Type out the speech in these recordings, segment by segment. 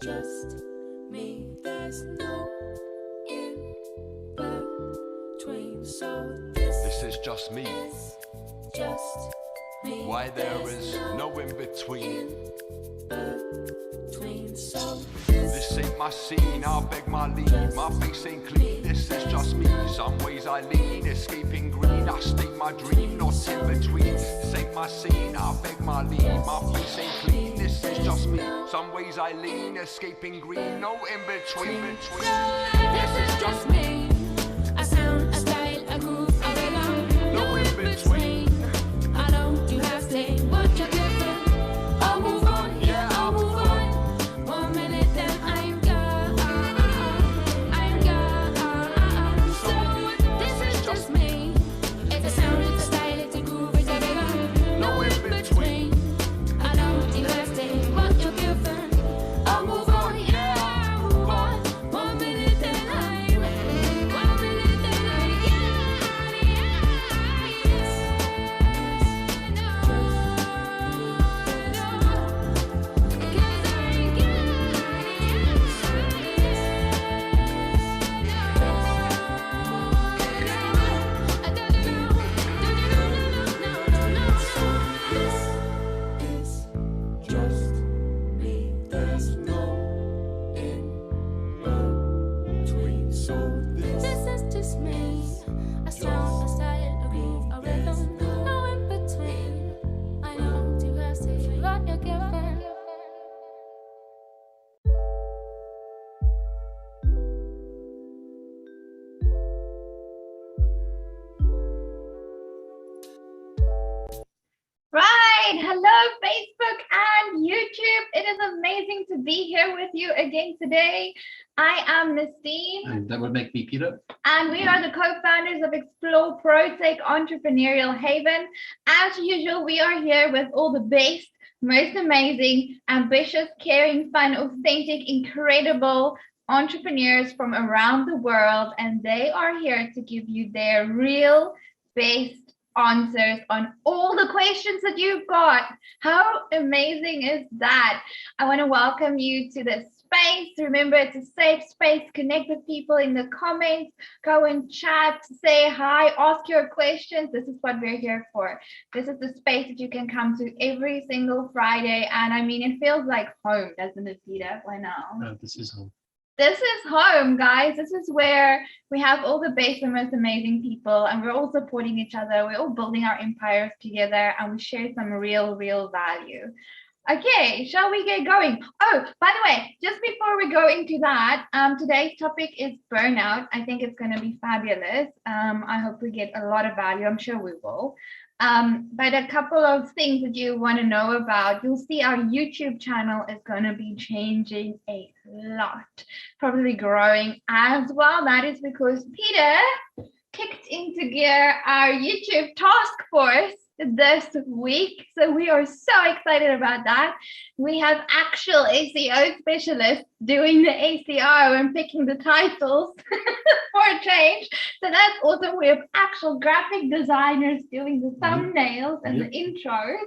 just me. There's no in between. So this is just me. Is just me. Why there is no in between. So This ain't my scene, I'll beg my leave. My face ain't clean, this is just me. Some ways I lean, escaping green. I state my dream, not in between. This ain't my scene, I'll beg my leave. My face ain't clean, this is just me. Some ways I lean, escaping green. No in between. This is just me. A sound, a style, a groove, a rhythm. No in between. I don't do half say what you're giving. I'll move on, yeah, I'll move on. 1 minute, then I'm gone. I'm gone. So this is just me. It's a sound, it's a style, it's a groove, it's a rhythm. No in between. I don't do half say what you're giving. I'll move on, yeah, I'll move on. 1 minute, then I'm 1 minute, then I'm just me. There's no in between. So this is just me. A sound, a style, a groove, a rhythm. No in between. I know you have to say what you're giving. Right. Hello, Facebook and YouTube. It is amazing to be here with you again today. I am Nastine, And that would make me Peter. and we are the co-founders of Explore ProTech Entrepreneurial Haven. As usual, we are here with all the best, most amazing, ambitious, caring, fun, authentic, incredible entrepreneurs from around the world, and they are here to give you their real best answers on all the questions that you've got. How amazing is that? I want to welcome you to this space. Remember, it's a safe space. Connect with people in the comments, go and chat, say hi, ask your questions. This is what we're here for. This is the space that you can come to every single Friday, and I mean, it feels like home, doesn't it, Peter? Why now? This is home. This is home, guys. This is where we have all the best and most amazing people, and we're all supporting each other. We're all building our empires together, and we share some real value. Okay, shall we get going? Oh, by the way, just before we go into that, today's topic is burnout. I think it's going to be fabulous. I hope we get a lot of value. I'm sure we will. But a couple of things that you want to know about, you'll see our YouTube channel is going to be changing a lot, probably growing as well. That is because Peter kicked into gear our YouTube task force this week. So we are so excited about that. We have actual SEO specialists doing the SEO and picking the titles for a change. So that's awesome. We have actual graphic designers doing the thumbnails and the intros.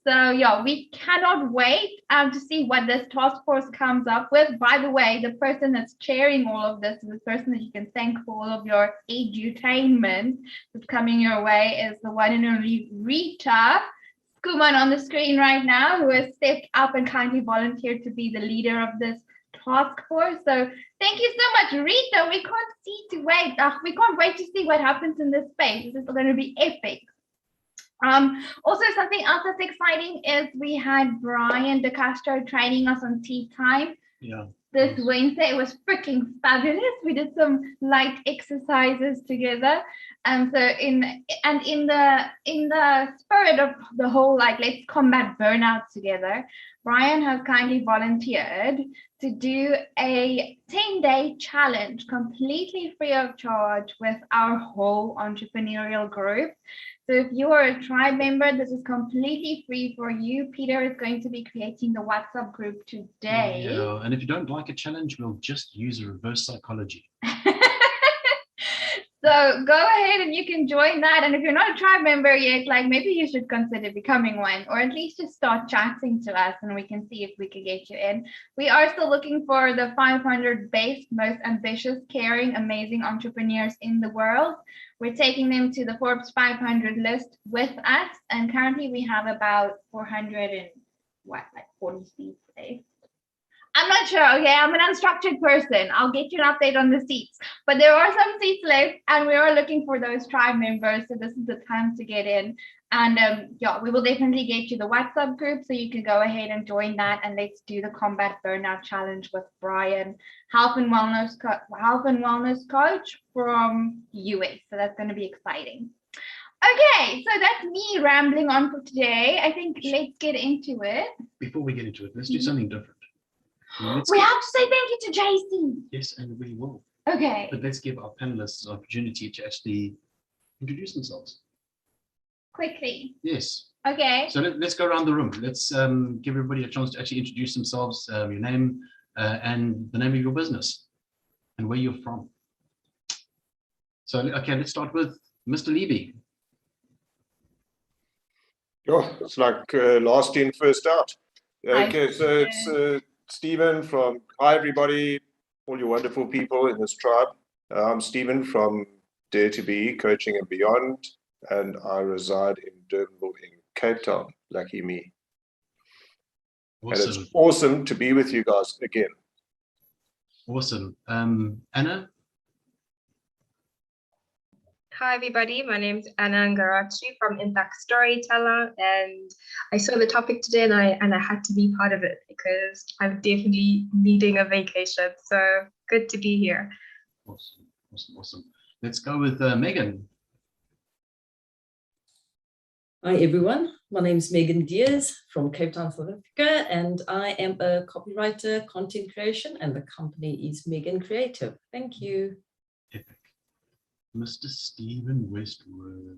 So yeah, we cannot wait to see what this task force comes up with. By the way, the person that's chairing all of this, the person that you can thank for all of your edutainment that's coming your way, is the one and only Rita Skuman on the screen right now, who has stepped up and kindly volunteered to be the leader of this task force. So thank you so much, Rita. We can't wait to see what happens in this space. This is going to be epic. Also, something else that's exciting is we had Brian DeCastro training us on tea time this Wednesday. It was freaking fabulous. We did some light exercises together, and so in the spirit of the whole, like, let's combat burnout together, Brian has kindly volunteered to do a 10-day challenge completely free of charge with our whole entrepreneurial group. So if you are a tribe member, this is completely free for you. Peter is going to be creating the Whatsup group today. Yeah, and if you don't like a challenge, we'll just use reverse psychology. So go ahead and you can join that. And if you're not a tribe member yet, like maybe you should consider becoming one, or at least just start chatting to us and we can see if we can get you in. We are still looking for the 500 best, most ambitious, caring, amazing entrepreneurs in the world. We're taking them to the Forbes 500 list with us. And currently we have about 40 seats left. I'm not sure. Okay, I'm an unstructured person. I'll get you an update on the seats. But there are some seats left, and we are looking for those tribe members. So this is the time to get in. And yeah, we will definitely get you the Whatsup group, so you can go ahead and join that. And let's do the Combat Burnout Challenge with Brian, health and wellness coach from US. So that's going to be exciting. Okay, so that's me rambling on for today. I think let's get into it. Before we get into it, let's do something different. We have to say thank you to JC. Yes, and we will. Okay. But let's give our panelists an opportunity to actually introduce themselves. Quickly. Yes. Okay. So let's go around the room. Let's give everybody a chance to actually introduce themselves, your name and the name of your business and where you're from. So, okay, let's start with Mr. Levy. Oh, it's like last in, first out. Okay, so it's Stephen from, hi everybody, all you wonderful people in this tribe. I'm Stephen from Dare to Be Coaching and Beyond, and I reside in Durbanville in Cape Town. Lucky me. Awesome. And it's awesome to be with you guys again. Awesome. Anna? Hi everybody, my name is Anna Ngarachi from Impact Storyteller, and I saw the topic today and I had to be part of it because I'm definitely needing a vacation. So good to be here. Awesome, awesome, awesome. Let's go with Megan. Hi everyone, my name is Megan Diaz from Cape Town, South Africa, and I am a copywriter, content creation, and the company is Megan Creative. Thank you. Epic. Mr. Stephen Westwood.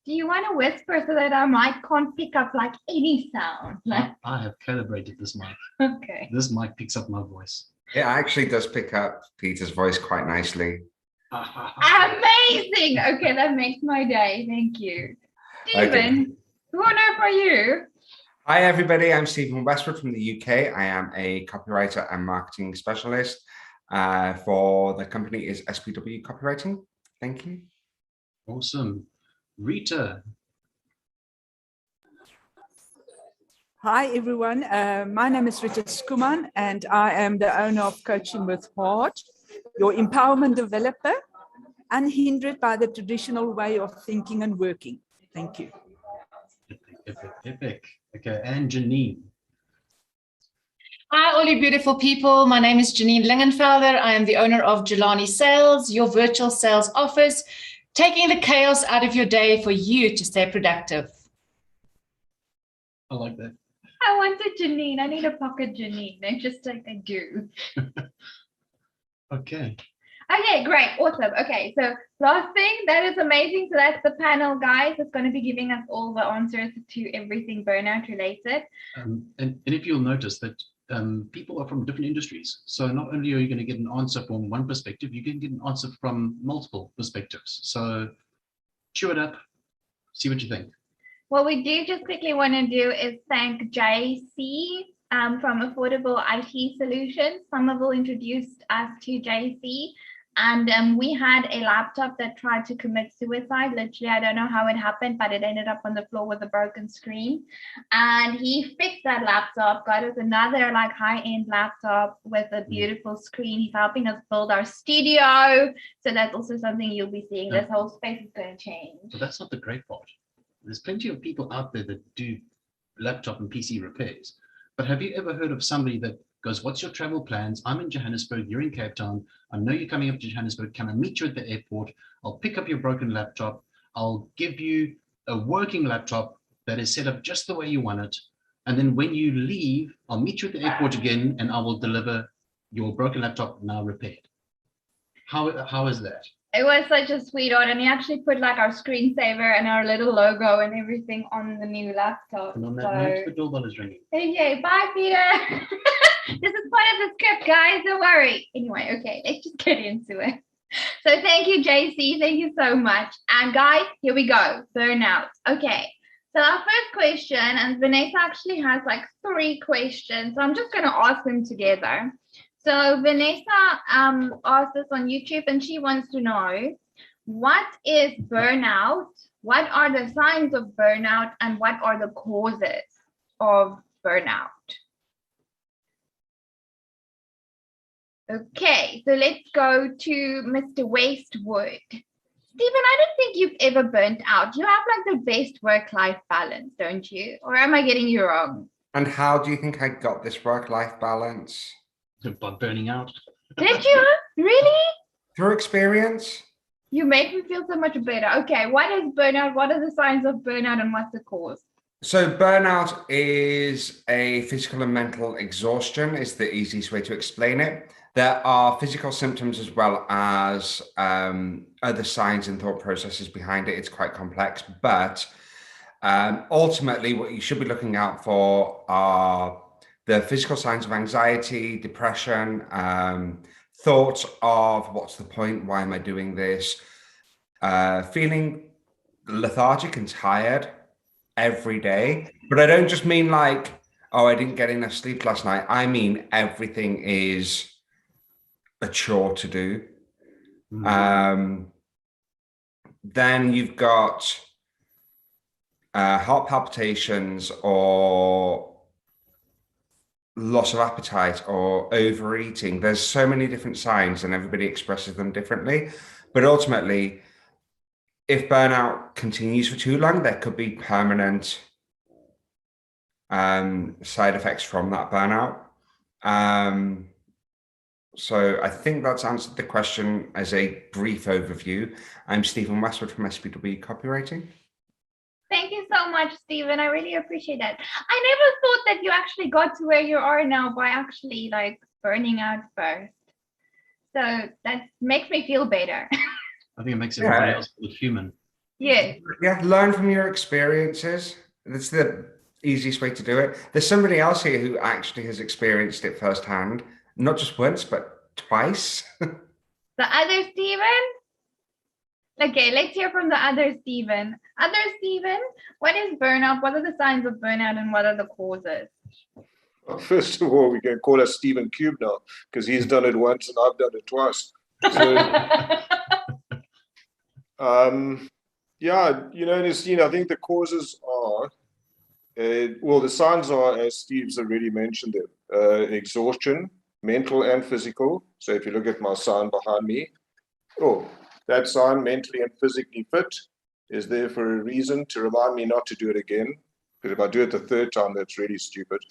Do you want to whisper so that our mic can't pick up like any sound? Like, I have calibrated this mic. okay. This mic picks up my voice. It actually does pick up Peter's voice quite nicely. Amazing. Okay, that makes my day. Thank you. Stephen, who on earth are you? Hi everybody, I'm Stephen Westwood from the UK. I am a copywriter and marketing specialist. For the company is SPW Copywriting. Thank you. Awesome. Rita. Hi everyone, my name is Rita Skuman and I am the owner of Coaching with Heart, your empowerment developer, unhindered by the traditional way of thinking and working. Thank you. Epic, epic, epic. Okay, and Janine. Hi, all you beautiful people. My name is Janine Lingenfelder. I am the owner of Jelani Sales, your virtual sales office, taking the chaos out of your day for you to stay productive. I like that. I wanted Janine. I need a pocket Janine. They're just like I do. Okay. Okay, great. Awesome. Okay, so last thing, that is amazing. So that's the panel, guys. It's going to be giving us all the answers to everything burnout related. And if you'll notice that people are from different industries. So not only are you going to get an answer from one perspective, you can get an answer from multiple perspectives. So chew it up, see what you think. What we do just quickly want to do is thank JC from Affordable IT Solutions. Somerville introduced us to JC, and we had a laptop that tried to commit suicide. Literally, I don't know how it happened, but it ended up on the floor with a broken screen. And he fixed that laptop, got us another like high-end laptop with a beautiful screen. He's helping us build our studio. So that's also something you'll be seeing. This whole space is going to change. But that's not the great part. There's plenty of people out there that do laptop and PC repairs. But have you ever heard of somebody that goes, what's your travel plans? I'm in Johannesburg, you're in Cape Town. I know you're coming up to Johannesburg. Can I meet you at the airport? I'll pick up your broken laptop. I'll give you a working laptop that is set up just the way you want it. And then when you leave, I'll meet you at the airport again and I will deliver your broken laptop now repaired. How is that? It was such a sweet order, and he actually put like our screensaver and our little logo and everything on the new laptop. And on that note, the doorbell is ringing. Okay, bye, Peter. This is part of the script, guys. Don't worry. Anyway, okay, let's just get into it. So thank you, JC. Thank you so much. And guys, here we go. Burnout. Okay. So our first question, and Vanessa actually has like 3 questions. So I'm just going to ask them together. So Vanessa asked us on YouTube, and she wants to know, what is burnout? What are the signs of burnout? And what are the causes of burnout? Okay, so let's go to Mr. Westwood. Stephen, I don't think you've ever burnt out. You have like the best work-life balance, don't you? Or am I getting you wrong? And how do you think I got this work-life balance? By burning out. Did you? Really? Through experience. You make me feel so much better. Okay, what is burnout? What are the signs of burnout and what's the cause? So burnout is a physical and mental exhaustion is the easiest way to explain it. There are physical symptoms as well as other signs and thought processes behind it. It's quite complex, but ultimately what you should be looking out for are the physical signs of anxiety, depression, thoughts of what's the point? Why am I doing this? Feeling lethargic and tired every day. But I don't just mean like, oh, I didn't get enough sleep last night. I mean, everything is a chore to do. Then you've got heart palpitations or loss of appetite or overeating. There's so many different signs and everybody expresses them differently. But ultimately, if burnout continues for too long, there could be permanent side effects from that burnout. So I think that's answered the question as a brief overview. I'm Stephen Westwood from SPW Copywriting. Thank you so much, Stephen. I really appreciate that. I never thought that you actually got to where you are now by actually like burning out first. So that makes me feel better. I think it makes everybody else feel human. Yeah. Yeah, learn from your experiences. That's the easiest way to do it. There's somebody else here who actually has experienced it firsthand, not just once, but twice. The other Stephen? Okay, let's hear from the other Stephen. Other Stephen, what is burnout? What are the signs of burnout and what are the causes? Well, first of all, we can call us Stephen Cube now because he's done it once and I've done it twice. So, yeah, you know, Ernestine, I think the causes are, well, the signs are, as Steve's already mentioned them, exhaustion, mental and physical. So if you look at my sign behind me, that sign, mentally and physically fit, is there for a reason to remind me not to do it again. Because if I do it the 3rd time, that's really stupid.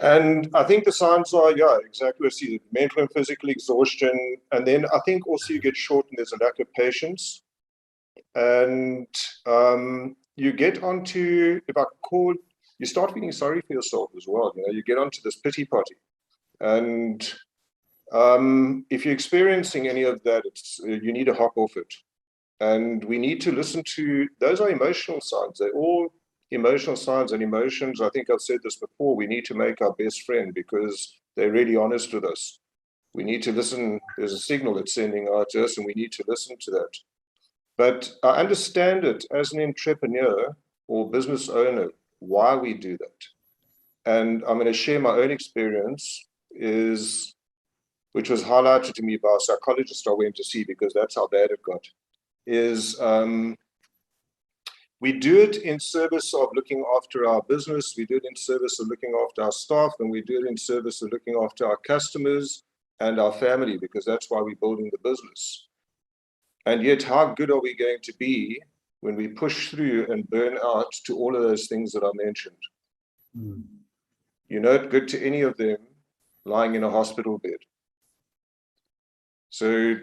And I think the signs are, yeah, exactly. I see mental and physical exhaustion. And then I think also you get short and there's a lack of patience. And you get onto, you start feeling sorry for yourself as well. You know, you get onto this pity party. And if you're experiencing any of that, you need to hop off it. And we need to listen to, those are emotional signs. They're all emotional signs, and emotions, I think I've said this before, we need to make our best friend because they're really honest with us. We need to listen. There's a signal it's sending out to us and we need to listen to that. But I understand it as an entrepreneur or business owner, why we do that. And I'm going to share my own experience which was highlighted to me by a psychologist I went to see because that's how bad it got, is we do it in service of looking after our business, we do it in service of looking after our staff, and we do it in service of looking after our customers and our family, because that's why we're building the business. And yet, how good are we going to be when we push through and burn out to all of those things that I mentioned? You're not good to any of them lying in a hospital bed. So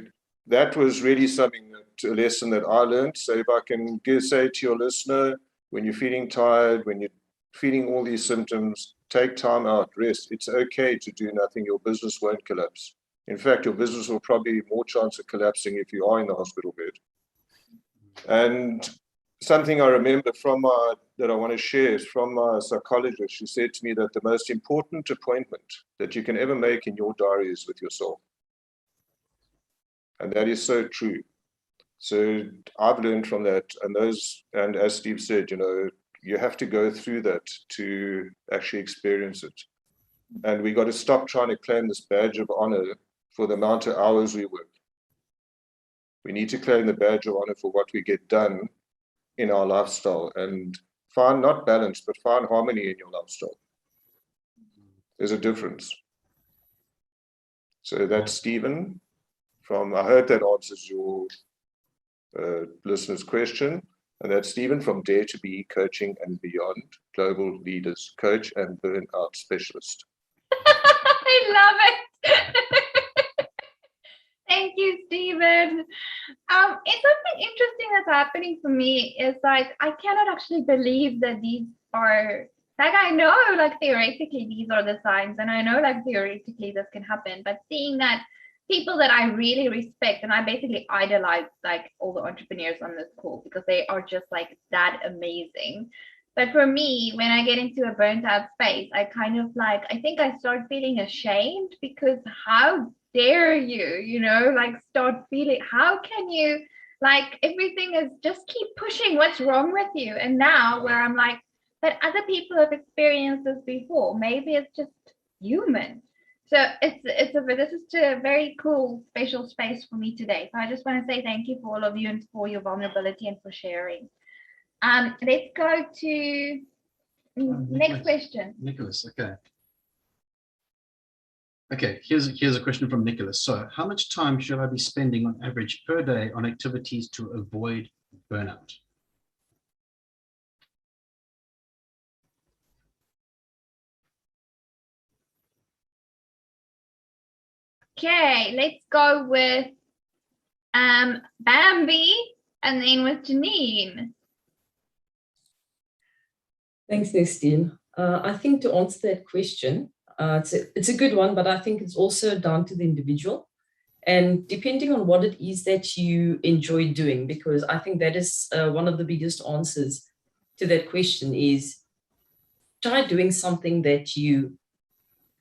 that was really a lesson that I learned. So if I can say to your listener, when you're feeling tired, when you're feeling all these symptoms, take time out, rest. It's okay to do nothing. Your business won't collapse. In fact, your business will probably have more chance of collapsing if you are in the hospital bed. And something I remember that I want to share is from my psychologist. She said to me that the most important appointment that you can ever make in your diary is with yourself. And that is so true. So I've learned from that, and as Steve said, you have to go through that to actually experience it. And we got to stop trying to claim this badge of honor for the amount of hours we work. We need to claim the badge of honor for what we get done in our lifestyle, and find not balance, but find harmony in your lifestyle. There's a difference. So that's Stephen from, I hope that answers your listener's question. And that's Stephen from Dare to Be Coaching and Beyond, Global Leaders Coach and Burnout Specialist. I love it. Thank you, Stephen. It's something interesting that's happening for me is like, I cannot actually believe that these are, like, I know like theoretically these are the signs, and I know like theoretically this can happen, but seeing that people that I really respect, and I basically idolize like all the entrepreneurs on this call because they are just like that amazing. But for me, when I get into a burnt out space, I kind of like, I think I start feeling ashamed because how dare you, like start feeling, how can you, like everything is just keep pushing, what's wrong with you? And now where I'm like, but other people have experienced this before, maybe it's just human. So this is a very cool special space for me today. So I just want to say thank you for all of you and for your vulnerability and for sharing. Let's go to next question. Nicholas, okay. Okay, here's a question from Nicholas. So how much time should I be spending on average per day on activities to avoid burnout? Okay, let's go with Bambi and then with Janine. Thanks, Nestine. I think to answer that question, it's a good one, but I think it's also down to the individual and depending on what it is that you enjoy doing, because I think that is one of the biggest answers to that question is try doing something that you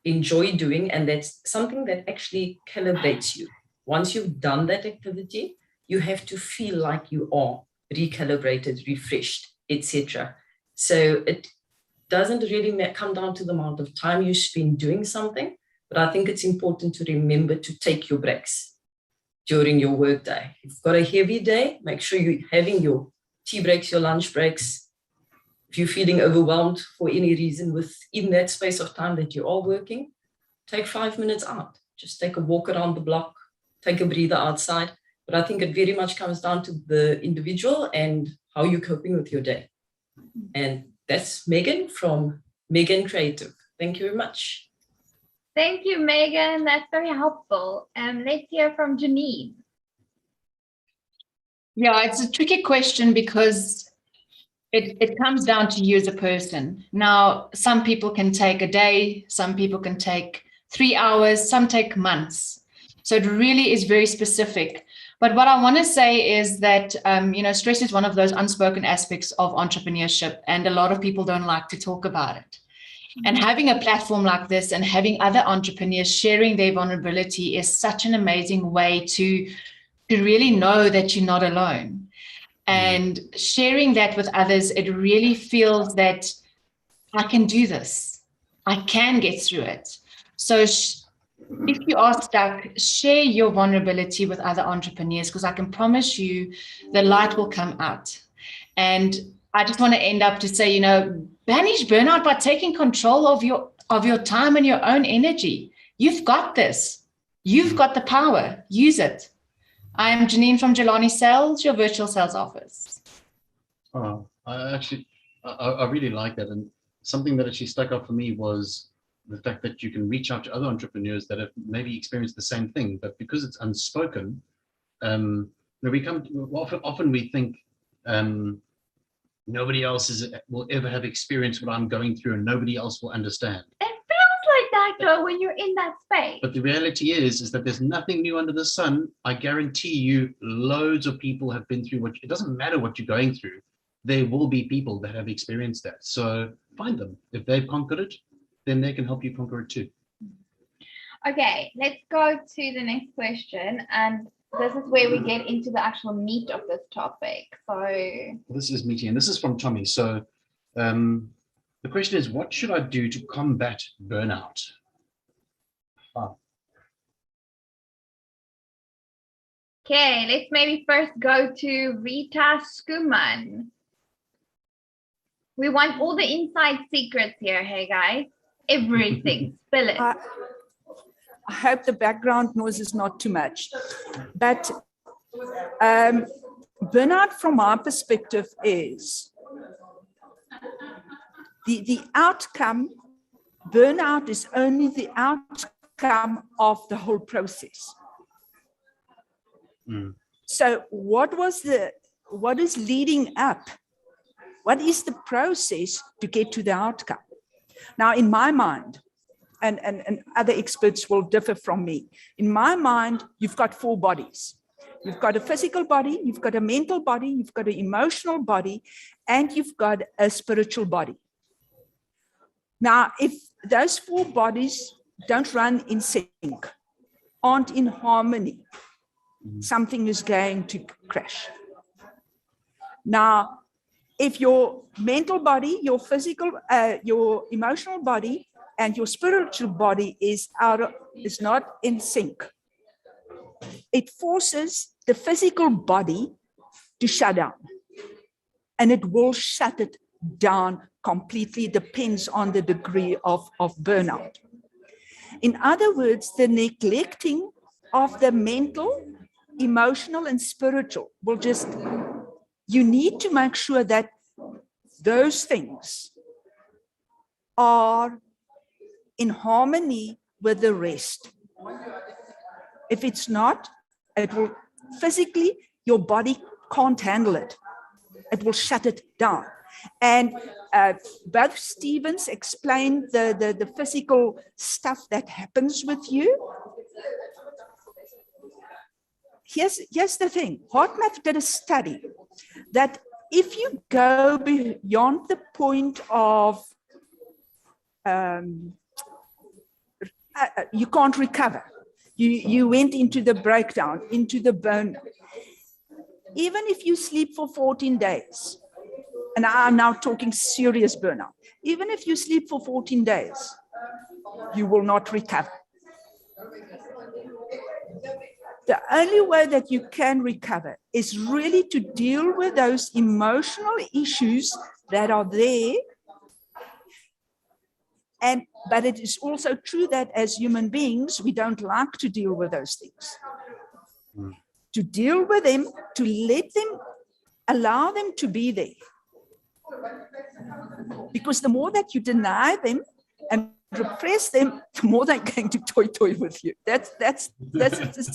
enjoy doing, and that's something that actually calibrates you. Once you've done that activity, you have to feel like you are recalibrated, refreshed, etc. So it doesn't really come down to the amount of time you spend doing something, but I think it's important to remember to take your breaks during your work day. If you've got a heavy day, make sure you're having your tea breaks, your lunch breaks. If you're feeling overwhelmed for any reason within that space of time that you are working, take 5 minutes out. Just take a walk around the block, take a breather outside. But I think it very much comes down to the individual and how you're coping with your day. And that's Megan from Megan Creative. Thank you very much. Thank you, Megan. That's very helpful. Let's hear from Janine. Yeah, it's a tricky question because it comes down to you as a person. Now, some people can take a day, some people can take 3 hours, some take months. So it really is very specific. But what I want to say is that, stress is one of those unspoken aspects of entrepreneurship, and a lot of people don't like to talk about it. And having a platform like this and having other entrepreneurs sharing their vulnerability is such an amazing way to really know that you're not alone. And sharing that with others, it really feels that I can do this. I can get through it. So if you are stuck, share your vulnerability with other entrepreneurs, because I can promise you the light will come out. And I just want to end up to say, banish burnout by taking control of your time and your own energy. You've got this. You've got the power. Use it. I am Janine from Jelani Sales, your virtual sales office. Oh, I really like that. And something that actually stuck out for me was the fact that you can reach out to other entrepreneurs that have maybe experienced the same thing, but because it's unspoken, often we think nobody else will ever have experienced what I'm going through and nobody else will understand. Like that though when you're in that space. But the reality is that there's nothing new under the sun. I guarantee you loads of people have been through it doesn't matter what you're going through, there will be people that have experienced that. So find them. If they've conquered it, then they can help you conquer it too. Okay, let's go to the next question. And this is where we get into the actual meat of this topic. So This is meaty, and this is from Tommy. So the question is, what should I do to combat burnout? okay, let's maybe first go to Rita Skuman. We want all the inside secrets here, hey guys. Everything, spill it. I hope the background noise is not too much. But burnout from my perspective is the outcome. Burnout is only the outcome of the whole process. So what is leading up? What is the process to get to the outcome? Now, in my mind, and other experts will differ from me, in my mind, you've got 4 bodies. You've got a physical body, you've got a mental body, you've got an emotional body, and you've got a spiritual body. Now, if those 4 bodies don't run in sync, aren't in harmony, something is going to crash. Now, if your mental body, your physical, your emotional body, and your spiritual body is not in sync, it forces the physical body to shut down, and it will shut it down completely. Depends on the degree of burnout. In other words, the neglecting of the mental, emotional, and spiritual will just, you need to make sure that those things are in harmony with the rest. If it's not, it will physically, your body can't handle it. It will shut it down. And both Stevens explained the physical stuff that happens with you. Here's the thing. HeartMath did a study that if you go beyond the point of you can't recover, you went into the breakdown, into the burnout. Even if you sleep for 14 days, and I'm now talking serious burnout, even if you sleep for 14 days, you will not recover. The only way that you can recover is really to deal with those emotional issues that are there. But it is also true that as human beings, we don't like to deal with those things. To deal with them, to let them, allow them to be there. Because the more that you deny them and repress them, the more they're going to toy with you. That's as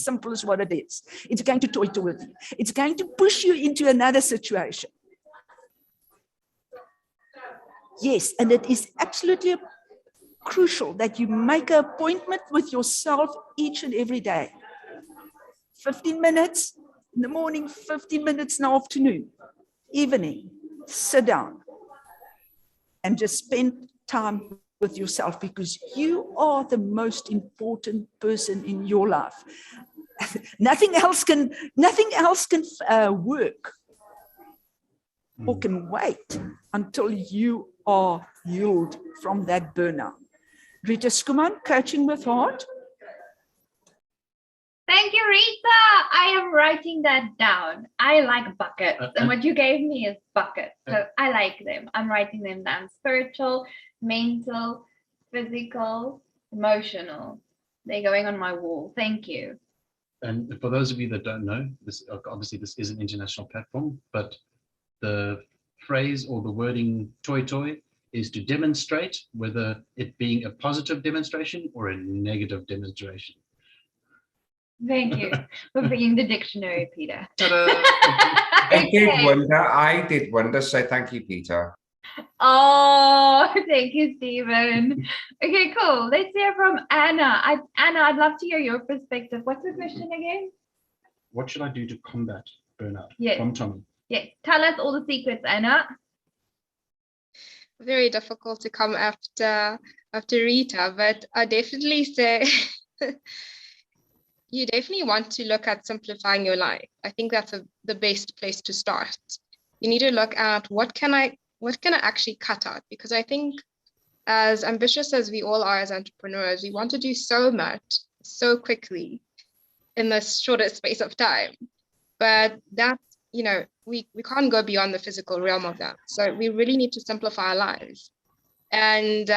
simple as what it is. It's going to toy with you. It's going to push you into another situation. Yes, and it is absolutely crucial that you make an appointment with yourself each and every day. 15 minutes in the morning, 15 minutes in the afternoon, evening, sit down and just spend time with yourself, because you are the most important person in your life. Nothing else can work or can wait until you are healed from that burnout. Rita Skuman, Coaching with Heart. Thank you, Rita. I am writing that down. I like buckets, and what you gave me is buckets. So I like them. I'm writing them down. Spiritual, mental, physical, emotional. They're going on my wall. Thank you. And for those of you that don't know, this obviously this is an international platform, but the phrase or the wording toy is to demonstrate, whether it being a positive demonstration or a negative demonstration. Thank you for bringing the dictionary, Peter. I did wonder, so thank you, Peter. Oh, thank you, Stephen. Okay, cool. Let's hear from Anna. Anna, I'd love to hear your perspective. What's the question again? What should I do to combat burnout? Yes. From Tommy. Yes. Tell us all the secrets, Anna. Very difficult to come after Rita, but I definitely say you definitely want to look at simplifying your life. I think that's the best place to start. You need to look at what can I actually cut out? Because I think as ambitious as we all are as entrepreneurs, we want to do so much so quickly in the shortest space of time. But that, we can't go beyond the physical realm of that. So we really need to simplify our lives. And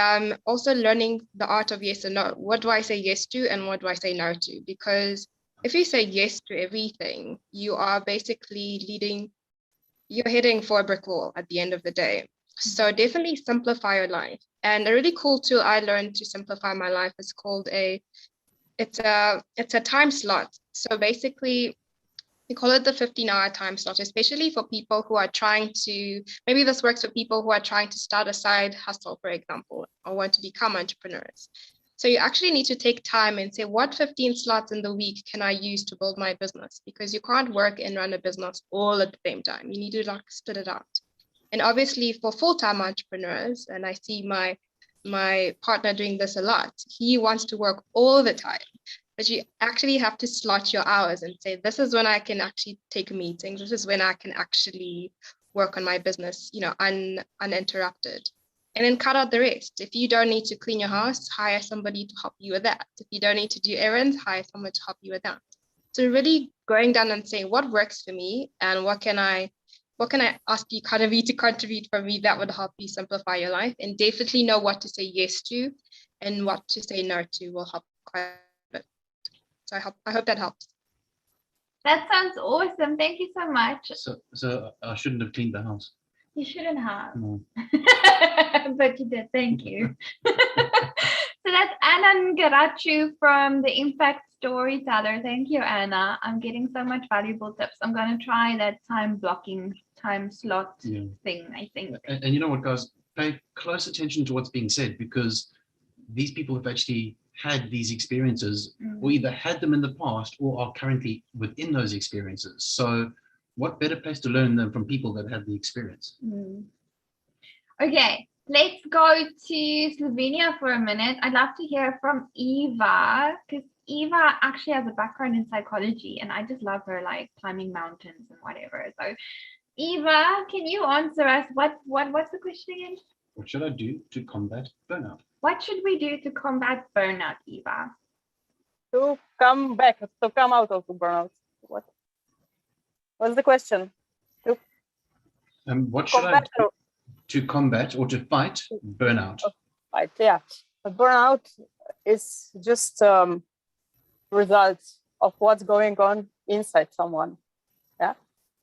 also learning the art of yes and no. What do I say yes to and what do I say no to? Because if you say yes to everything, you are basically you're heading for a brick wall at the end of the day. So definitely simplify your life. And a really cool tool I learned to simplify my life is called it's a time slot. So basically, we call it the 15-hour time slot, especially for people who are trying to, maybe this works for people who are trying to start a side hustle, for example, or want to become entrepreneurs. So you actually need to take time and say, what 15 slots in the week can I use to build my business? Because you can't work and run a business all at the same time. You need to split it out. And obviously for full-time entrepreneurs, and I see my partner doing this a lot, he wants to work all the time. But you actually have to slot your hours and say, this is when I can actually take meetings. This is when I can actually work on my business, uninterrupted. And then cut out the rest. If you don't need to clean your house, hire somebody to help you with that. If you don't need to do errands, hire someone to help you with that. So really going down and saying what works for me and what can I ask you kind of to contribute for me that would help you simplify your life, and definitely know what to say yes to and what to say no to will help quite a bit. So I hope that helps. That sounds awesome. Thank you so much. So I shouldn't have cleaned the house. You shouldn't have. No. But you did. Thank you. So that's Anna Ngarachu from the Impact Storyteller. Thank you, Anna. I'm getting so much valuable tips. I'm going to try that time slot thing, I think. And you know what, guys? Pay close attention to what's being said, because these people have actually had these experiences, or either had them in the past or are currently within those experiences. So what better place to learn than from people that have the experience? Okay, let's go to Slovenia for a minute. I'd love to hear from Eva, because Eva actually has a background in psychology, and I just love her, like climbing mountains and whatever. So Eva, can you answer us? What's the question again? What should I do to combat burnout? What should we do to combat burnout, Eva? To come out of the burnout. What's the question? What should I do to combat or to fight burnout? Right, yeah. Burnout is just results of what's going on inside someone. Yeah.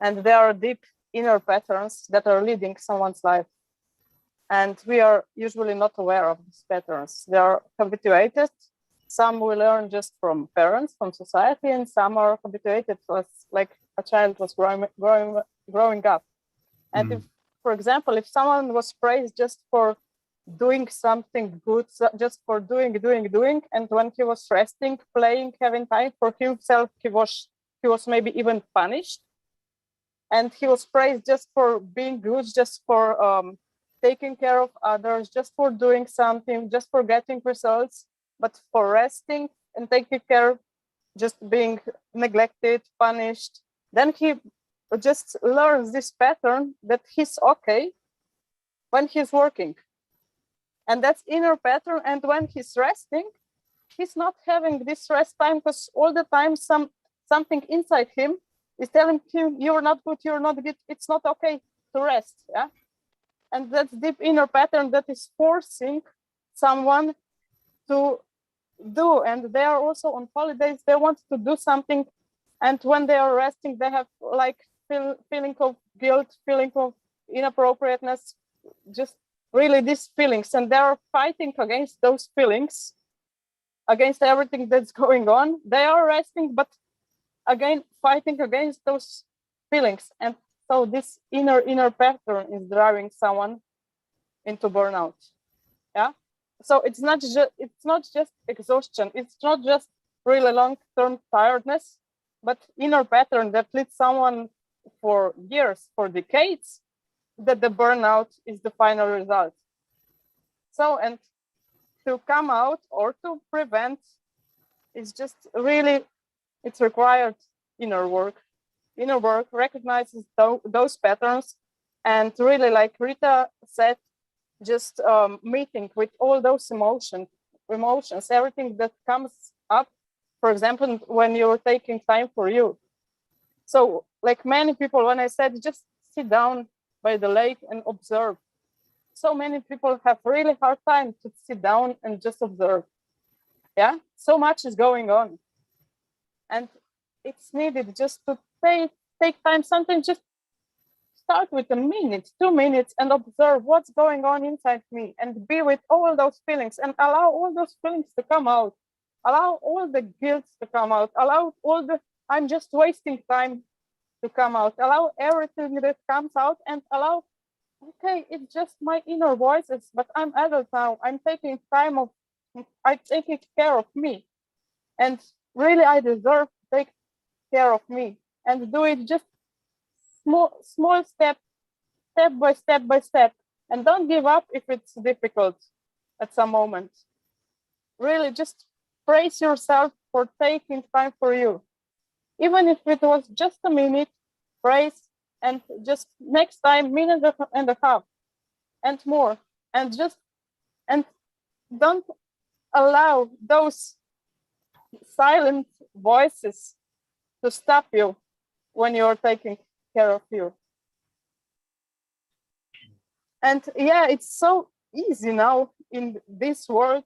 And there are deep inner patterns that are leading someone's life. And we are usually not aware of these patterns. They are habituated. Some we learn just from parents, from society, and some are habituated as like a child was growing up. And if, for example, if someone was praised just for doing something good, just for doing, and when he was resting, playing, having time for himself, he was maybe even punished. And he was praised just for being good, just for taking care of others, just for doing something, just for getting results, but for resting and taking care, just being neglected, punished. Then he just learns this pattern that he's okay when he's working. And that's inner pattern. And when he's resting, he's not having this rest time, because all the time something inside him is telling him, you're not good, it's not okay to rest. Yeah. And that's deep inner pattern that is forcing someone to do. And they are also on holidays, they want to do something. And when they are resting, they have like feeling of guilt, feeling of inappropriateness, just really these feelings. And they are fighting against those feelings, against everything that's going on. They are resting, but again, fighting against those feelings. And so this inner pattern is driving someone into burnout. Yeah. So it's not just exhaustion. It's not just really long-term tiredness, but inner pattern that leads someone for years, for decades, that the burnout is the final result. So, and to come out or to prevent is just really It's required inner work. Inner work recognizes those patterns, and really, like Rita said, just meeting with all those emotions, everything that comes up. For example, when you're taking time for you. So like many people, when I said just sit down by the lake and observe, so many people have really hard time to sit down and just observe. Yeah, so much is going on. And it's needed just to take time, sometimes just start with a minute, 2 minutes, and observe what's going on inside me, and be with all those feelings, and allow all those feelings to come out. Allow all the guilt to come out. Allow all the I'm just wasting time to come out. Allow everything that comes out, and allow, okay, it's just my inner voices, but I'm adult now. I'm taking care of me. And really, I deserve to take care of me, and do it just small step by step, and don't give up if it's difficult at some moment. Really just praise yourself for taking time for you. Even if it was just a minute, praise, and just next time, minute and a half and more. And don't allow those silent voices to stop you when you're taking care of you. And yeah, it's so easy now in this world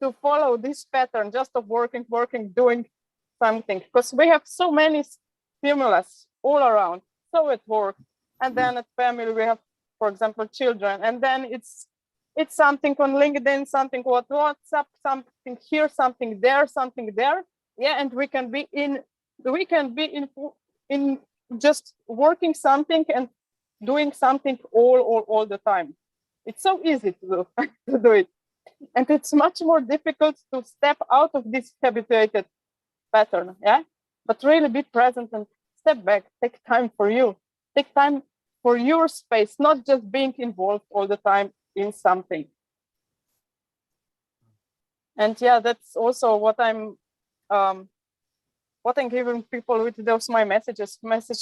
to follow this pattern just of working, doing something, because we have so many stimulus all around. So at work, and then at family, we have, for example, children, and then it's something on LinkedIn, something on Whatsup, something here, something there. Yeah, and we can be in just working something and doing something all the time. It's so easy to do it, and it's much more difficult to step out of this habituated pattern. Yeah, but really be present and step back. Take time for you. Take time for your space, not just being involved all the time in something. And yeah, that's also what I'm giving people with those my message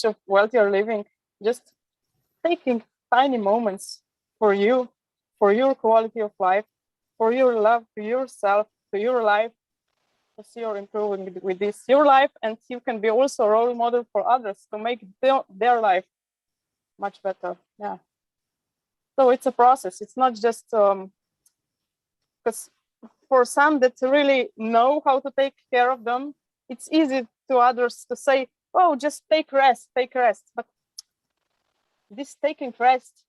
of wealthier living. Just taking tiny moments for you, for your quality of life, for your love to yourself, to your life, because you're improving with this, your life, and you can be also a role model for others to make their life much better. Yeah. So it's a process. It's not just because for some that really know how to take care of them, it's easy to others to say, oh, just take rest. But this taking rest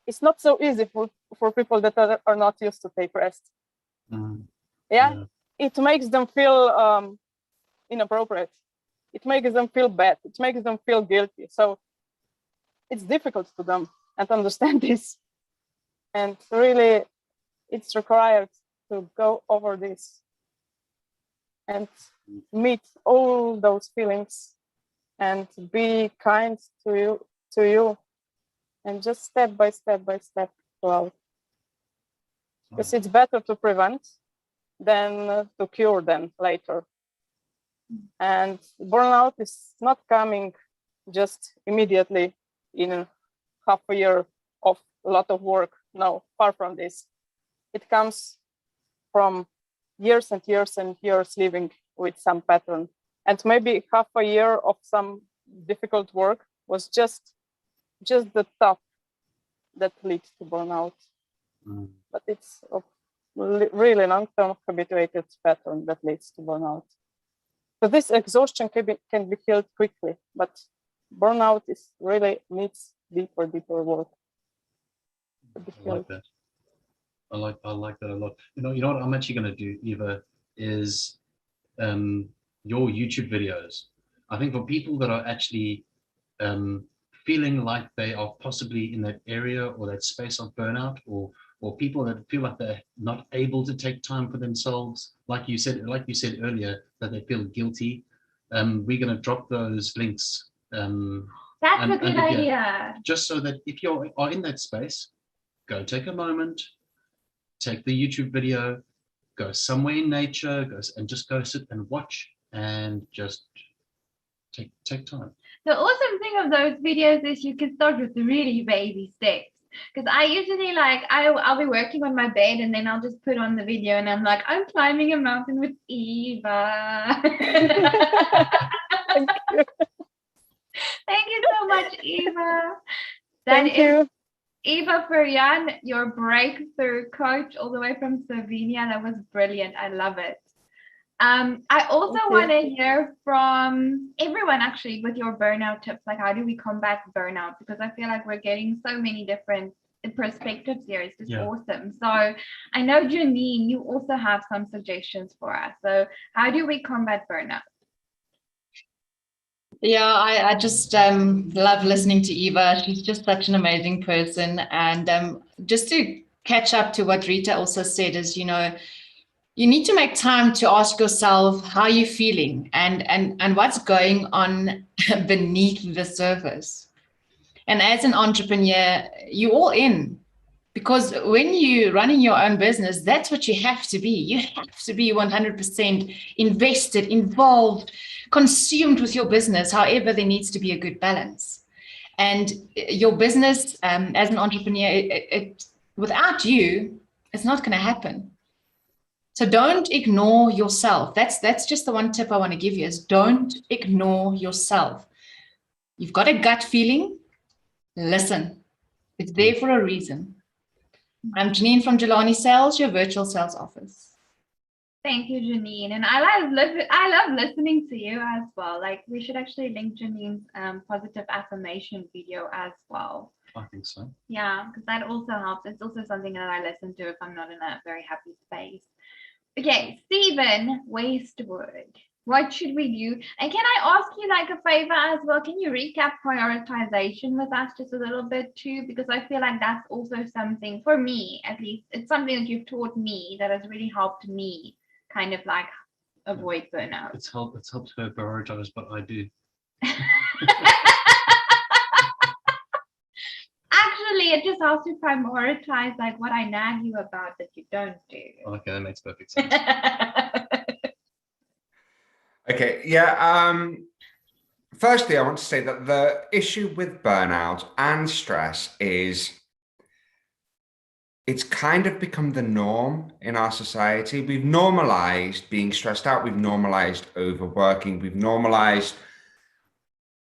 is not so easy for people that are not used to take rest. Yeah, it makes them feel inappropriate. It makes them feel bad. It makes them feel guilty. So it's difficult to them and understand this. And really, it's required to go over this and meet all those feelings and be kind to you, and just step by step go out. Because it's better to prevent than to cure them later. And burnout is not coming just immediately in half a year of a lot of work. No, far from this. It comes from years and years and years living with some pattern. And maybe half a year of some difficult work was just the top that leads to burnout. But it's a really long-term habituated pattern that leads to burnout. So this exhaustion can be healed quickly, but burnout needs deeper work. I like that. I like that a lot. You know what I'm actually going to do, Eva, is your YouTube videos. I think for people that are actually feeling like they are possibly in that area or that space of burnout, or people that feel like they're not able to take time for themselves, like you said earlier, that they feel guilty. We're going to drop those links. That's a good idea. Just so that if you are in that space, go take a moment, take the YouTube video, go somewhere in nature, and just go sit and watch and just take time. The awesome thing of those videos is you can start with really baby steps. Because I usually I'll be working on my bed and then I'll just put on the video and I'm like, I'm climbing a mountain with Eva. Thank you. Thank you so much, Eva. Thank you. Eva Ferian, your breakthrough coach all the way from Slovenia. That was brilliant. I love it. I also want to hear from everyone actually with your burnout tips, like how do we combat burnout? Because I feel like we're getting so many different perspectives here. It's just awesome. So I know, Janine, you also have some suggestions for us. So how do we combat burnout? Yeah, I just love listening to Eva. She's just such an amazing person. And just to catch up to what Rita also said is, you need to make time to ask yourself how you're feeling and what's going on beneath the surface. And as an entrepreneur, you're all in, because when you're running your own business, that's what you have to be. You have to be 100% invested, involved, consumed with your business. However, there needs to be a good balance. And your business as an entrepreneur, without you, it's not going to happen. So don't ignore yourself. That's just the one tip I want to give you is don't ignore yourself. You've got a gut feeling. Listen. It's there for a reason. I'm Janine from Jelani Sales, your virtual sales office. Thank you, Janine. And I love listening to you as well. Like we should actually link Janine's positive affirmation video as well. I think so. Yeah, because that also helps. It's also something that I listen to if I'm not in a very happy space. Okay, Stephen Westwood, what should we do? And can I ask you like a favor as well? Can you recap prioritization with us just a little bit too? Because I feel like that's also something, for me at least, it's something that you've taught me that has really helped me kind of like avoid burnout. It's helped her prioritize what I do. Actually, it just helps you prioritize like what I nag you about that you don't do. Okay, that makes perfect sense. Okay, yeah. Firstly, I want to say that the issue with burnout and stress is it's kind of become the norm in our society. We've normalized being stressed out. We've normalized overworking. We've normalized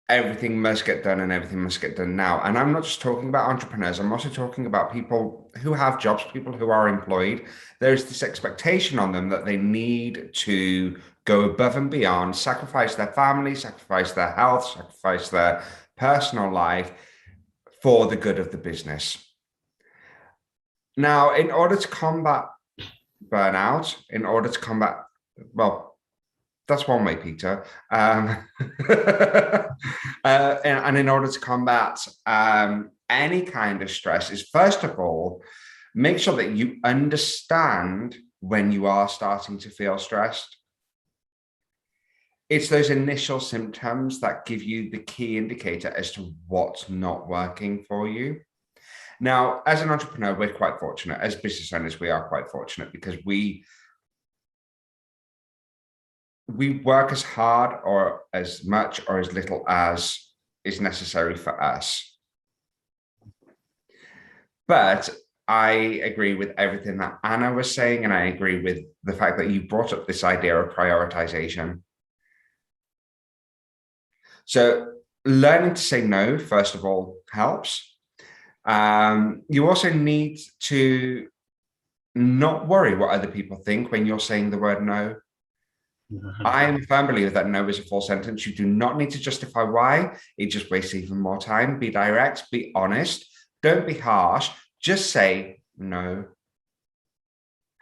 everything must get done and everything must get done now. And I'm not just talking about entrepreneurs. I'm also talking about people who have jobs, people who are employed. There's this expectation on them that they need to go above and beyond, sacrifice their family, sacrifice their health, sacrifice their personal life for the good of the business. Now, in order to combat burnout, well, that's one way, Peter. And in order to combat any kind of stress is, first of all, make sure that you understand when you are starting to feel stressed. It's those initial symptoms that give you the key indicator as to what's not working for you. Now, as an entrepreneur, we're quite fortunate. As business owners, we are quite fortunate because we work as hard or as much or as little as is necessary for us. But I agree with everything that Anna was saying, and I agree with the fact that you brought up this idea of prioritization. So learning to say no, first of all, helps. You also need to not worry what other people think when you're saying the word no. I am a firm believer that no is a full sentence. You do not need to justify why. It just wastes even more time. Be direct, be honest. Don't be harsh. Just say no.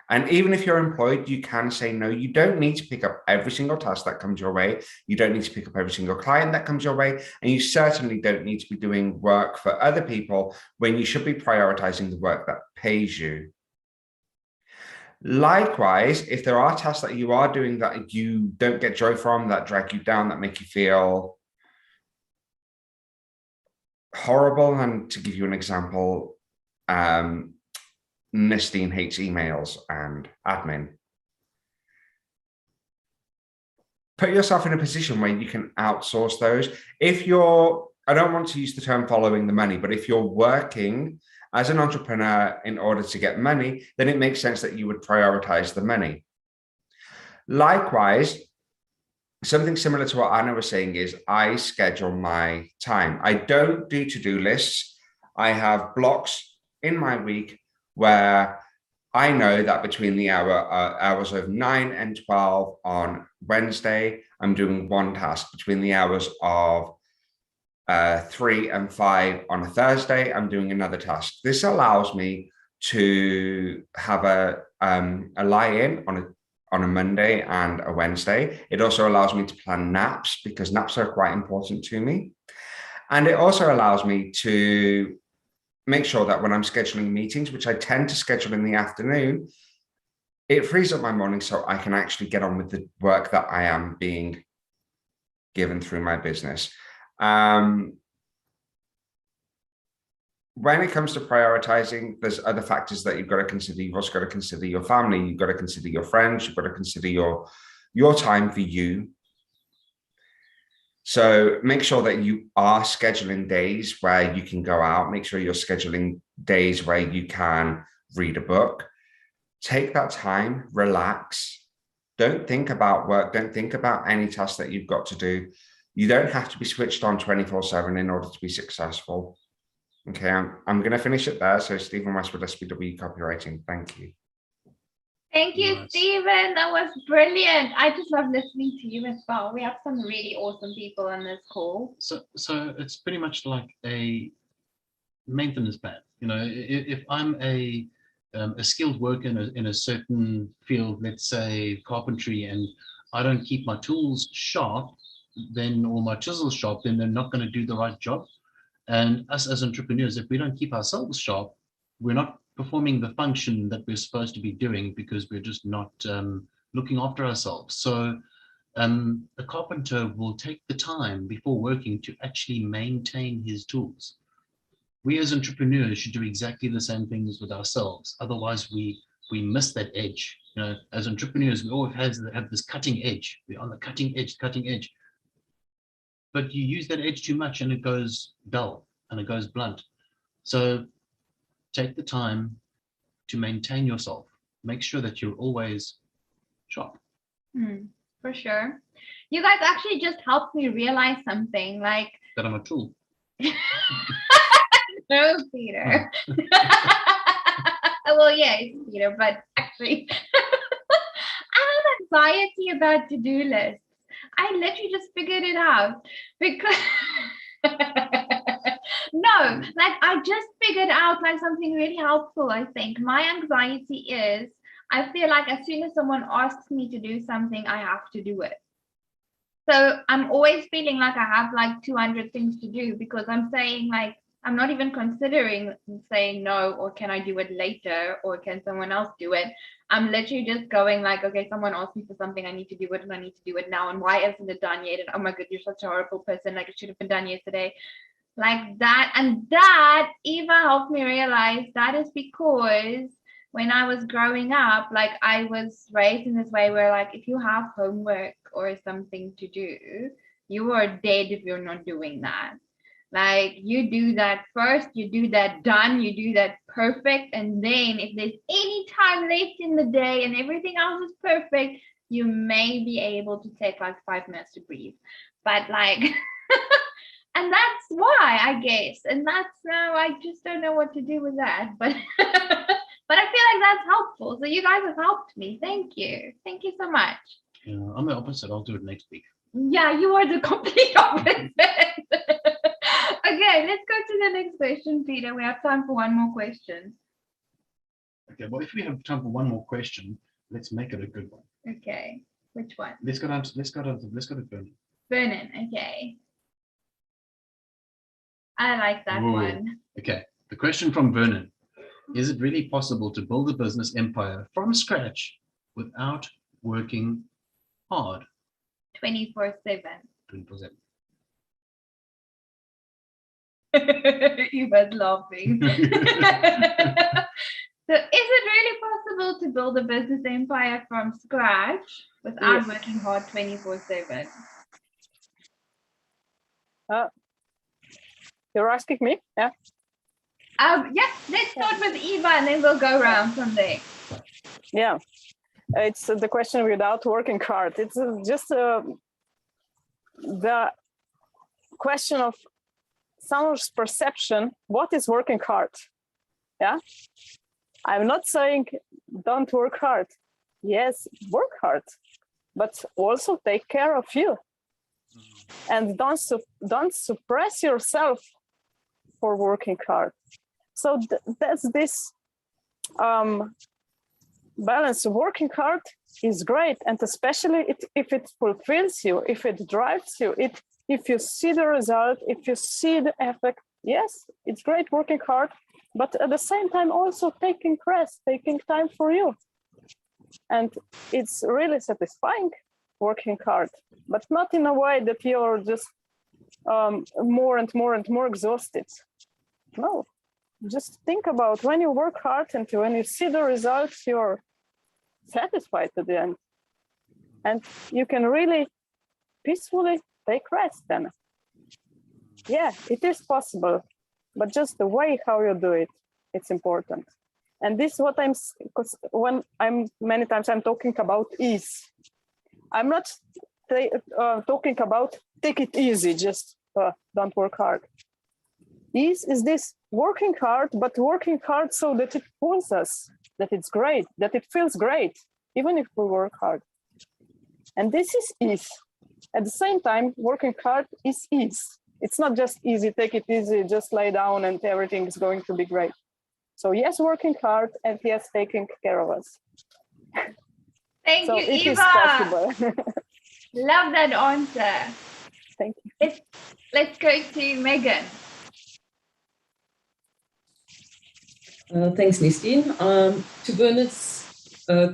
And even if you're employed, you can say no. You don't need to pick up every single task that comes your way. You don't need to pick up every single client that comes your way. And you certainly don't need to be doing work for other people when you should be prioritizing the work that pays you. Likewise, if there are tasks that you are doing that you don't get joy from, that drag you down, that make you feel horrible, and to give you an example, Nestine hates emails and admin. put yourself in a position where you can outsource those. If you're, I don't want to use the term following the money, but if you're working as an entrepreneur in order to get money, then it makes sense that you would prioritize the money. Likewise, something similar to what Anna was saying is I schedule my time. I don't do to-do lists. I have blocks in my week where I know that between the hours of 9 and 12 on Wednesday, I'm doing one task. Between the hours of 3 and 5 on a Thursday, I'm doing another task. This allows me to have a lie-in on a Monday and a Wednesday. It also allows me to plan naps because naps are quite important to me. And it also allows me to make sure that when I'm scheduling meetings, which I tend to schedule in the afternoon, it frees up my morning so I can actually get on with the work that I am being given through my business. When it comes to prioritizing, there's other factors that you've got to consider. You've also got to consider your family. You've got to consider your friends. You've got to consider your time for you. So make sure that you are scheduling days where you can go out. Make sure you're scheduling days where you can read a book. Take that time, relax. Don't think about work. Don't think about any tasks that you've got to do. You don't have to be switched on 24/7 in order to be successful. Okay, I'm going to finish it there. So Stephen Westwood, SPW Copywriting. Thank you. Thank you, Stephen. That was brilliant. I just love listening to you as well. We have some really awesome people on this call. So it's pretty much like a maintenance plan. You know, if I'm a skilled worker in a certain field, let's say carpentry, and I don't keep my tools sharp, then, or my chisels sharp, then they're not going to do the right job. And us as entrepreneurs, if we don't keep ourselves sharp, we're not performing the function that we're supposed to be doing because we're just not looking after ourselves. So a carpenter will take the time before working to actually maintain his tools. We as entrepreneurs should do exactly the same things with ourselves. Otherwise, we miss that edge. You know, as entrepreneurs, we always have this cutting edge. We're on the cutting edge. But you use that edge too much and it goes dull and it goes blunt. So take the time to maintain yourself. Make sure that you're always sharp. For sure. You guys actually just helped me realize something, like that I'm a tool. No, Peter. Well, yeah, it's Peter, but actually I have anxiety about to-do lists. I literally just figured it out because no, like I just figured out like something really helpful. I think my anxiety is I feel like as soon as someone asks me to do something, I have to do it. So I'm always feeling like I have like 200 things to do because I'm saying like, I'm not even considering saying no, or can I do it later, or can someone else do it? I'm literally just going like, okay, someone asked me for something, I need to do it, and I need to do it now, and why isn't it done yet? And oh my god, you're such a horrible person, like it should have been done yesterday. Like that, and that Eva helped me realize that is because when I was growing up, like I was raised in this way where like if you have homework or something to do, you are dead if you're not doing that. Like you do that first, you do that done, you do that perfect, and then if there's any time left in the day and everything else is perfect, you may be able to take like 5 minutes to breathe. But like and that's why, I guess, and that's I just don't know what to do with that, but but I feel like that's helpful. So you guys have helped me. Thank you so much. Yeah, I'm the opposite. I'll do it next week. Yeah, you are the complete opposite. Okay, let's go to the next question, Peter. We have time for one more question. Okay, well, if we have time for one more question, let's make it a good one. Okay, which one? Let's go to Vernon. Vernon, okay. I like that one. Okay, the question from Vernon. Is it really possible to build a business empire from scratch without working hard? 24/7. 24/7. You was laughing. So is it really possible to build a business empire from scratch without working hard 24/7? You're asking me? Yeah. Yeah, let's start with Eva and then we'll go around from there. Yeah. It's the question without working hard. It's just the question of someone's perception. What is working hard? Yeah. I'm not saying don't work hard. Yes, work hard, but also take care of you. And don't suppress yourself for working hard. So that's this balance. Working hard is great, and especially if it fulfills you, if it drives you, if you see the result, if you see the effect. Yes, it's great working hard, but at the same time also taking rest, taking time for you. And it's really satisfying working hard, but not in a way that you're just more and more and more exhausted. No, just think about when you work hard and when you see the results, you're satisfied at the end. And you can really peacefully take rest then. Yeah, it is possible, but just the way how you do it, it's important. And this is what because when many times I'm talking about ease. I'm not talking about take it easy, just don't work hard. Ease is this working hard, but working hard so that it pulls us, that it's great, that it feels great, even if we work hard. And this is ease. At the same time, working hard is ease. It's not just easy, take it easy, just lay down and everything is going to be great. So yes, working hard, and yes, taking care of us. Thank so you, it Eva. Is possible. Love that answer. Thank you. Let's go to Megan. Thanks, Nestine. To Bernard's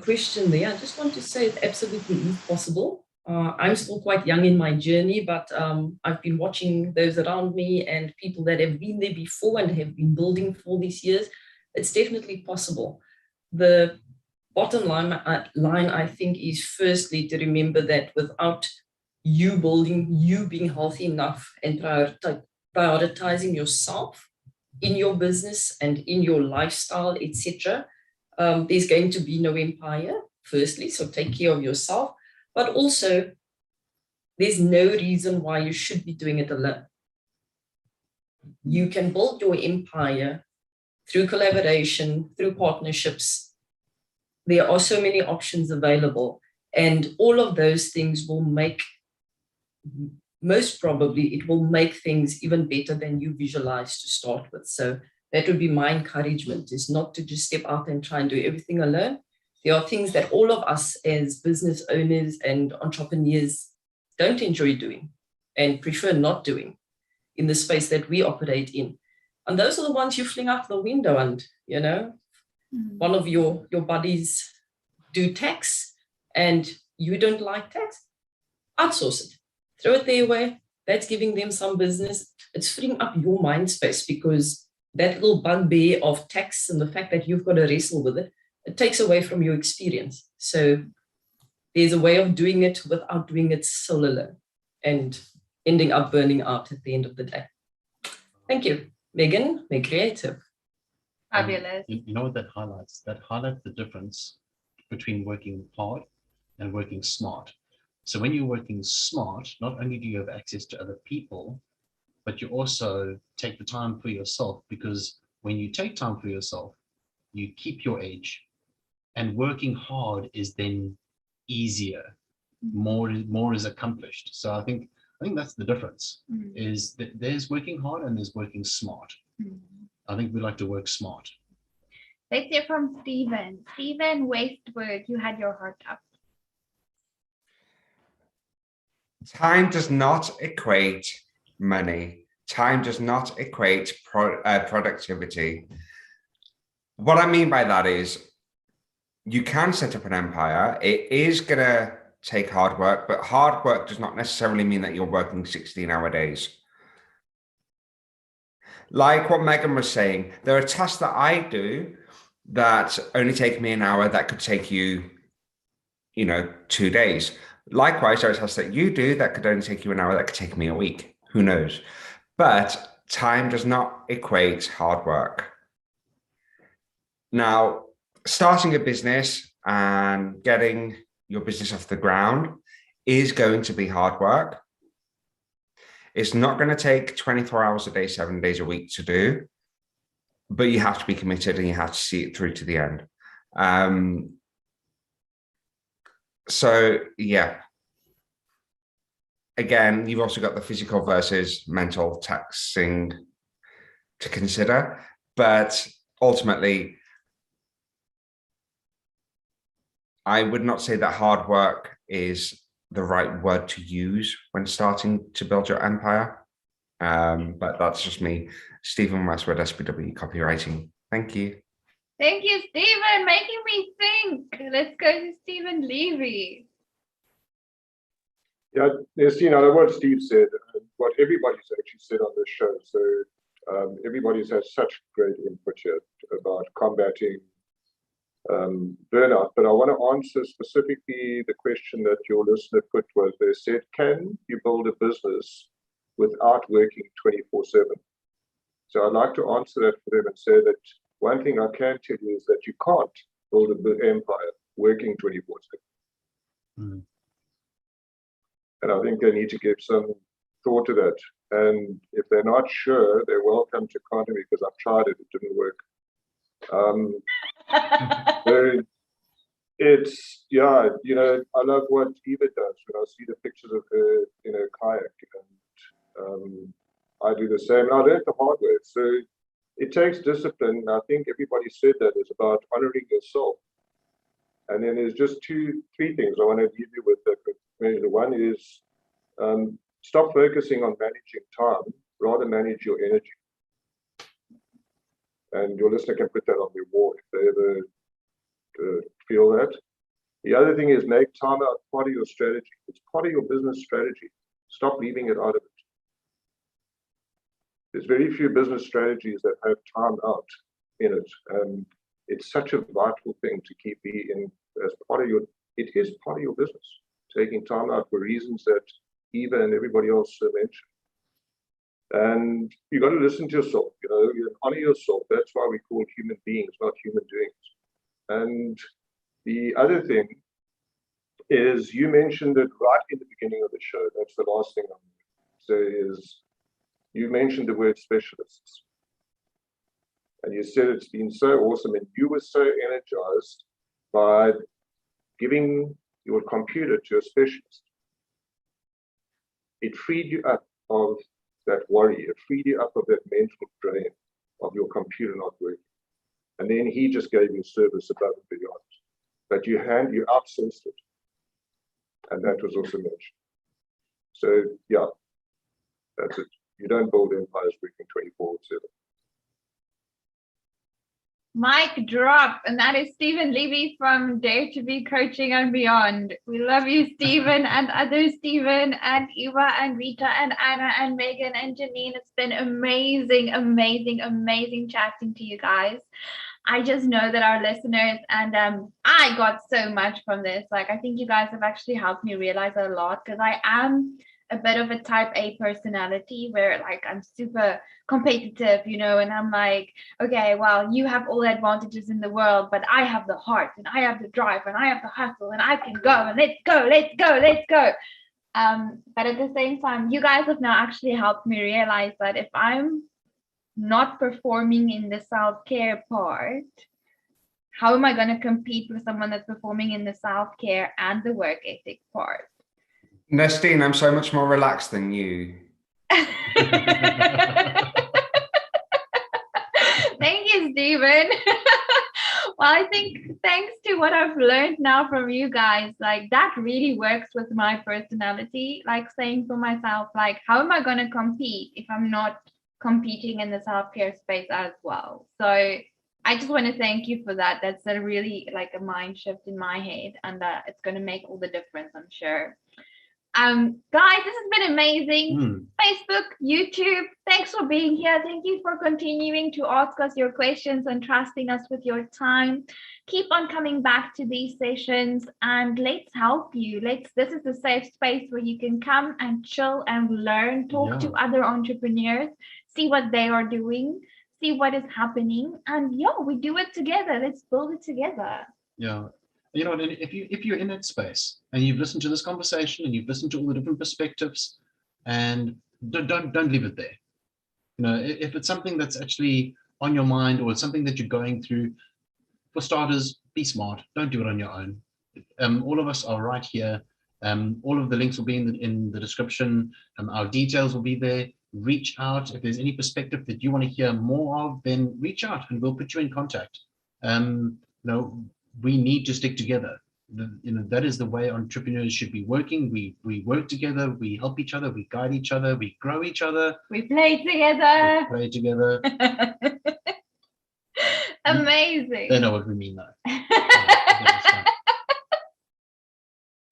question there, I just want to say it absolutely is possible. I'm still quite young in my journey, but I've been watching those around me and people that have been there before and have been building for these years. It's definitely possible. The bottom line, I think, is firstly to remember that without you building, you being healthy enough and prioritizing yourself in your business and in your lifestyle, etc., there's going to be no empire, firstly. So take care of yourself. But also, there's no reason why you should be doing it alone. You can build your empire through collaboration, through partnerships. There are so many options available, and all of those things will make, most probably, it will make things even better than you visualize to start with. So that would be my encouragement, is not to just step out and try and do everything alone. There are things that all of us as business owners and entrepreneurs don't enjoy doing and prefer not doing in the space that we operate in. And those are the ones you fling out the window and, you know, one of your buddies do tax and you don't like tax, outsource it. Throw it their way. That's giving them some business. It's freeing up your mind space, because that little bugbear of tax and the fact that you've got to wrestle with it, it takes away from your experience. So there's a way of doing it without doing it solo and ending up burning out at the end of the day. Thank you. Megan, Make Creative. Fabulous. You know what that highlights? That highlights the difference between working hard and working smart. So when you're working smart, not only do you have access to other people, but you also take the time for yourself, because when you take time for yourself, you keep your edge, and working hard is then easier, more is accomplished. So I think that's the difference, is that there's working hard and there's working smart. I think we like to work smart. Let's hear from Stephen. Stephen Westwood, you had your heart up. Time does not equate money. Time does not equate productivity. What I mean by that is, you can set up an empire. It is going to take hard work, but hard work does not necessarily mean that you're working 16-hour days. Like what Megan was saying, there are tasks that I do that only take me an hour that could take you, 2 days. Likewise, there are tasks that you do that could only take you an hour that could take me a week. Who knows? But time does not equate hard work. Now, starting a business and getting your business off the ground is going to be hard work. It's not going to take 24 hours a day, 7 days a week to do, but you have to be committed and you have to see it through to the end. So yeah, again, you've also got the physical versus mental taxing to consider, but ultimately, I would not say that hard work is the right word to use when starting to build your empire. But that's just me, Stephen Westwood, SPW Copywriting. Thank you. Thank you, Stephen, making me think. Let's go to Stephen Levy. Yeah, Ernestine, I know what Steve said, what everybody's actually said on this show. So everybody's had such great input here about combating burnout. But I want to answer specifically the question that your listener put was, they said, can you build a business without working 24/7? So I'd like to answer that for them and say that one thing I can tell you is that you can't build an empire working 24/7. Mm. And I think they need to give some thought to that. And if they're not sure, they're welcome to contact me, because I've tried it, it didn't work. It's, yeah, I love what Eva does when I see the pictures of her in her kayak, and I do the same. And I learned the hard way. So it takes discipline. I think everybody said that is about honoring yourself. And then there's just three things I want to leave you with. One is stop focusing on managing time, rather manage your energy. And your listener can put that on their wall if they ever feel that. The other thing is make time out part of your strategy. It's part of your business strategy. Stop leaving it out of it. There's very few business strategies that have time out in it. And it's such a vital thing to keep in as part of it is part of your business. Taking time out for reasons that Eva and everybody else mentioned. And you got to listen to yourself, you honor yourself. That's why we call human beings, not human doings. And the other thing is, you mentioned it right in the beginning of the show. That's the last thing I'm going to say is, you mentioned the word specialists. And you said it's been so awesome, and you were so energized by giving your computer to a specialist. It freed you up of that worry. It freed you up of that mental drain of your computer not working. And then he just gave you service above and beyond. But you outsourced it. And that was also mentioned. So yeah, that's it. You don't build empires working 24/7. Mic drop, and that is Stephen Levy from Dare to Be Coaching and Beyond. We love you, Stephen, and others, Stephen and Eva and Rita and Anna and Megan and Janine. It's been amazing, amazing, amazing chatting to you guys. I just know that our listeners, and I got so much from this. Like, I think you guys have actually helped me realize a lot, because I am a bit of a type A personality where, like, I'm super competitive, and I'm like, okay, well, you have all the advantages in the world, but I have the heart and I have the drive and I have the hustle and I can go and let's go. But at the same time, you guys have now actually helped me realize that if I'm not performing in the self-care part, how am I going to compete with someone that's performing in the self-care and the work ethic part? Nestine, I'm so much more relaxed than you. Thank you, Stephen. Well, I think thanks to what I've learned now from you guys, like, that really works with my personality. Like, saying for myself, like, how am I going to compete if I'm not competing in the self-care space as well? So I just want to thank you for that. That's a really, like, a mind shift in my head, and it's going to make all the difference, I'm sure. Guys, this has been amazing. Mm. Facebook, YouTube, thanks for being here. Thank you for continuing to ask us your questions and trusting us with your time. Keep on coming back to these sessions and let's help you. This is a safe space where you can come and chill and learn, talk to other entrepreneurs, see what they are doing, see what is happening, and we do it together. Let's build it together. Yeah. You know, if you're in that space and you've listened to this conversation and you've listened to all the different perspectives, and don't leave it there. You know, if it's something that's actually on your mind or it's something that you're going through, for starters, be smart. Don't do it on your own. All of us are right here. All of the links will be in the description. Our details will be there. Reach out. If there's any perspective that you want to hear more of, then reach out and we'll put you in contact. We need to stick together. That is the way entrepreneurs should be working. We work together, we help each other, we guide each other, we grow each other. We play together. Amazing. They know what we mean though.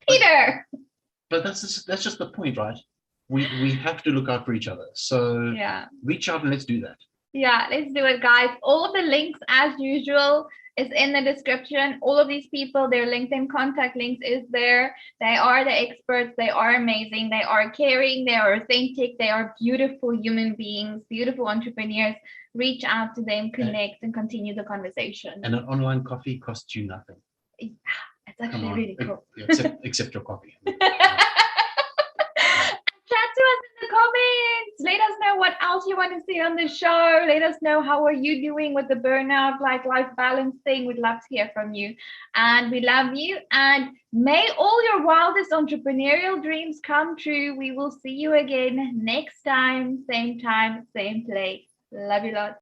Peter. But that's just the point, right? We have to look out for each other. So reach out and let's do that. Yeah, let's do it, guys. All of the links, as usual, is in the description. All of these people, their LinkedIn contact links is there. They are the experts. They are amazing. They are caring. They are authentic. They are beautiful human beings, beautiful entrepreneurs. Reach out to them, connect, and continue the conversation. And an online coffee costs you nothing. Yeah, it's actually really cool. Except your coffee. Chat to us in the comments. Let us know what else you want to see on the show. Let us know how are you doing with the burnout, life balance thing. We'd love to hear from you. And we love you. And may all your wildest entrepreneurial dreams come true. We will see you again next time, same place. Love you lots.